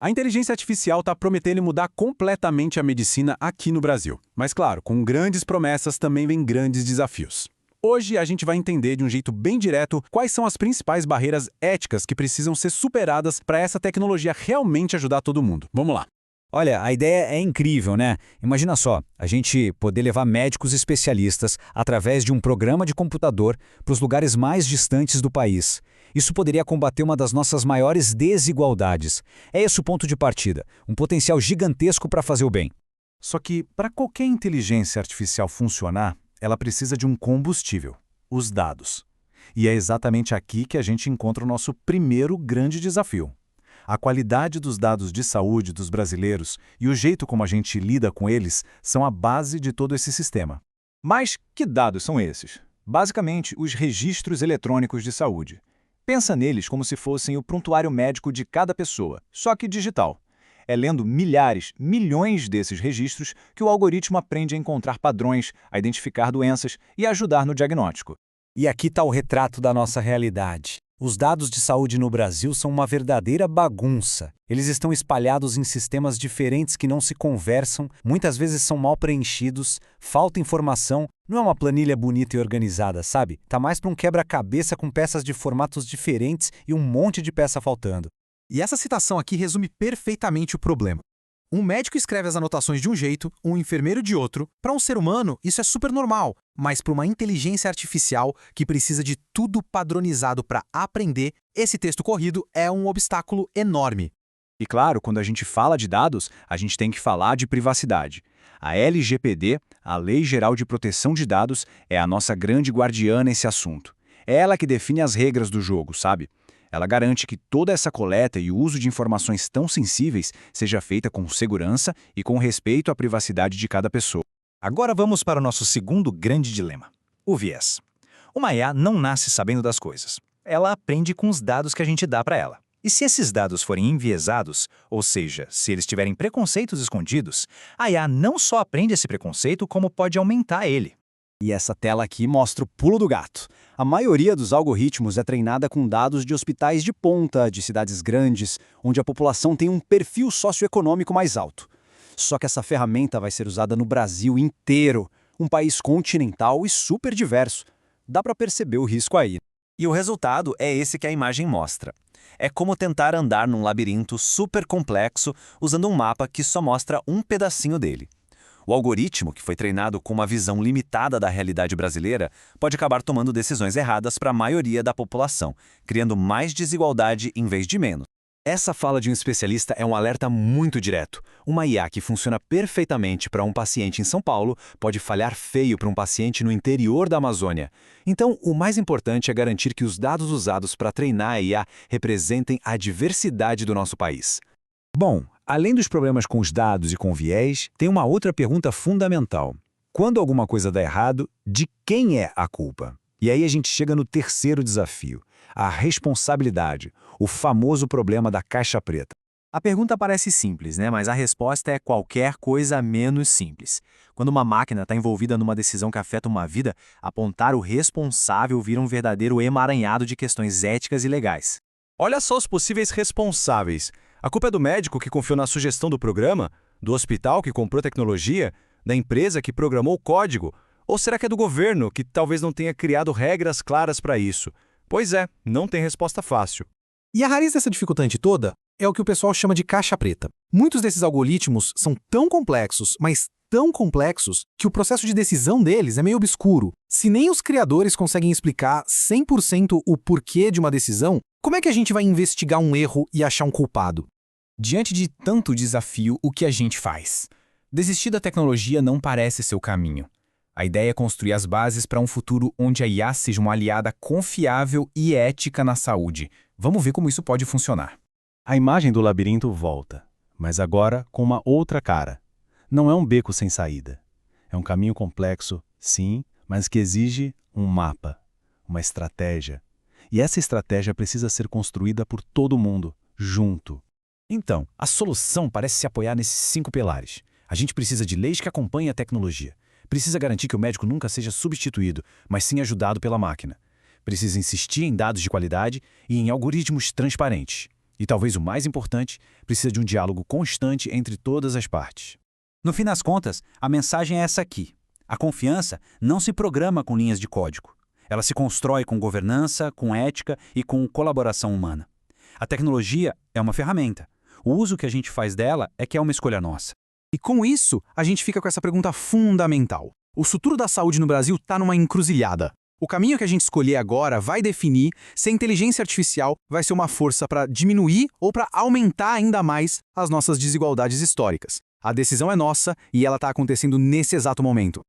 A inteligência artificial está prometendo mudar completamente a medicina aqui no Brasil. Mas, claro, com grandes promessas também vem grandes desafios. Hoje a gente vai entender de um jeito bem direto quais são as principais barreiras éticas que precisam ser superadas para essa tecnologia realmente ajudar todo mundo. Vamos lá. Olha, a ideia é incrível, né? Imagina só, a gente poder levar médicos especialistas através de um programa de computador para os lugares mais distantes do país. Isso poderia combater uma das nossas maiores desigualdades. É esse o ponto de partida, um potencial gigantesco para fazer o bem. Só que, para qualquer inteligência artificial funcionar, ela precisa de um combustível, os dados. E é exatamente aqui que a gente encontra o nosso primeiro grande desafio. A qualidade dos dados de saúde dos brasileiros e o jeito como a gente lida com eles são a base de todo esse sistema. Mas que dados são esses? Basicamente, os registros eletrônicos de saúde. Pensa neles como se fossem o prontuário médico de cada pessoa, só que digital. É lendo milhares, milhões desses registros que o algoritmo aprende a encontrar padrões, a identificar doenças e a ajudar no diagnóstico. E aqui está o retrato da nossa realidade. Os dados de saúde no Brasil são uma verdadeira bagunça. Eles estão espalhados em sistemas diferentes que não se conversam, muitas vezes são mal preenchidos, falta informação, não é uma planilha bonita e organizada, sabe? Tá mais para um quebra-cabeça com peças de formatos diferentes e um monte de peça faltando. E essa citação aqui resume perfeitamente o problema. Um médico escreve as anotações de um jeito, um enfermeiro de outro. Para um ser humano, isso é super normal, mas para uma inteligência artificial que precisa de tudo padronizado para aprender, esse texto corrido é um obstáculo enorme. E claro, quando a gente fala de dados, a gente tem que falar de privacidade. A LGPD, a Lei Geral de Proteção de Dados, é a nossa grande guardiã nesse assunto. É ela que define as regras do jogo, sabe? Ela garante que toda essa coleta e o uso de informações tão sensíveis seja feita com segurança e com respeito à privacidade de cada pessoa. Agora vamos para o nosso segundo grande dilema, o viés. Uma IA não nasce sabendo das coisas. Ela aprende com os dados que a gente dá para ela. E se esses dados forem enviesados, ou seja, se eles tiverem preconceitos escondidos, a IA não só aprende esse preconceito, como pode aumentar ele. E essa tela aqui mostra o pulo do gato. A maioria dos algoritmos é treinada com dados de hospitais de ponta, de cidades grandes, onde a população tem um perfil socioeconômico mais alto. Só que essa ferramenta vai ser usada no Brasil inteiro, um país continental e super diverso. Dá para perceber o risco aí. E o resultado é esse que a imagem mostra. É como tentar andar num labirinto super complexo usando um mapa que só mostra um pedacinho dele. O algoritmo, que foi treinado com uma visão limitada da realidade brasileira, pode acabar tomando decisões erradas para a maioria da população, criando mais desigualdade em vez de menos. Essa fala de um especialista é um alerta muito direto. Uma IA que funciona perfeitamente para um paciente em São Paulo pode falhar feio para um paciente no interior da Amazônia. Então, o mais importante é garantir que os dados usados para treinar a IA representem a diversidade do nosso país. Bom, além dos problemas com os dados e com o viés, tem uma outra pergunta fundamental. Quando alguma coisa dá errado, de quem é a culpa? E aí a gente chega no terceiro desafio, a responsabilidade, o famoso problema da caixa preta. A pergunta parece simples, né? Mas a resposta é qualquer coisa menos simples. Quando uma máquina está envolvida numa decisão que afeta uma vida, apontar o responsável vira um verdadeiro emaranhado de questões éticas e legais. Olha só os possíveis responsáveis. A culpa é do médico que confiou na sugestão do programa? Do hospital que comprou tecnologia? Da empresa que programou o código? Ou será que é do governo que talvez não tenha criado regras claras para isso? Pois é, não tem resposta fácil. E a raiz dessa dificultante toda é o que o pessoal chama de caixa preta. Muitos desses algoritmos são tão complexos, mas tão complexos, que o processo de decisão deles é meio obscuro. Se nem os criadores conseguem explicar 100% o porquê de uma decisão, como é que a gente vai investigar um erro e achar um culpado? Diante de tanto desafio, o que a gente faz? Desistir da tecnologia não parece ser o caminho. A ideia é construir as bases para um futuro onde a IA seja uma aliada confiável e ética na saúde. Vamos ver como isso pode funcionar. A imagem do labirinto volta, mas agora com uma outra cara. Não é um beco sem saída. É um caminho complexo, sim, mas que exige um mapa, uma estratégia. E essa estratégia precisa ser construída por todo mundo, junto. Então, a solução parece se apoiar nesses 5 pilares. A gente precisa de leis que acompanhem a tecnologia. Precisa garantir que o médico nunca seja substituído, mas sim ajudado pela máquina. Precisa insistir em dados de qualidade e em algoritmos transparentes. E talvez o mais importante, precisa de um diálogo constante entre todas as partes. No fim das contas, a mensagem é essa aqui. A confiança não se programa com linhas de código. Ela se constrói com governança, com ética e com colaboração humana. A tecnologia é uma ferramenta. O uso que a gente faz dela é que é uma escolha nossa. E com isso, a gente fica com essa pergunta fundamental. O futuro da saúde no Brasil está numa encruzilhada. O caminho que a gente escolher agora vai definir se a inteligência artificial vai ser uma força para diminuir ou para aumentar ainda mais as nossas desigualdades históricas. A decisão é nossa e ela está acontecendo nesse exato momento.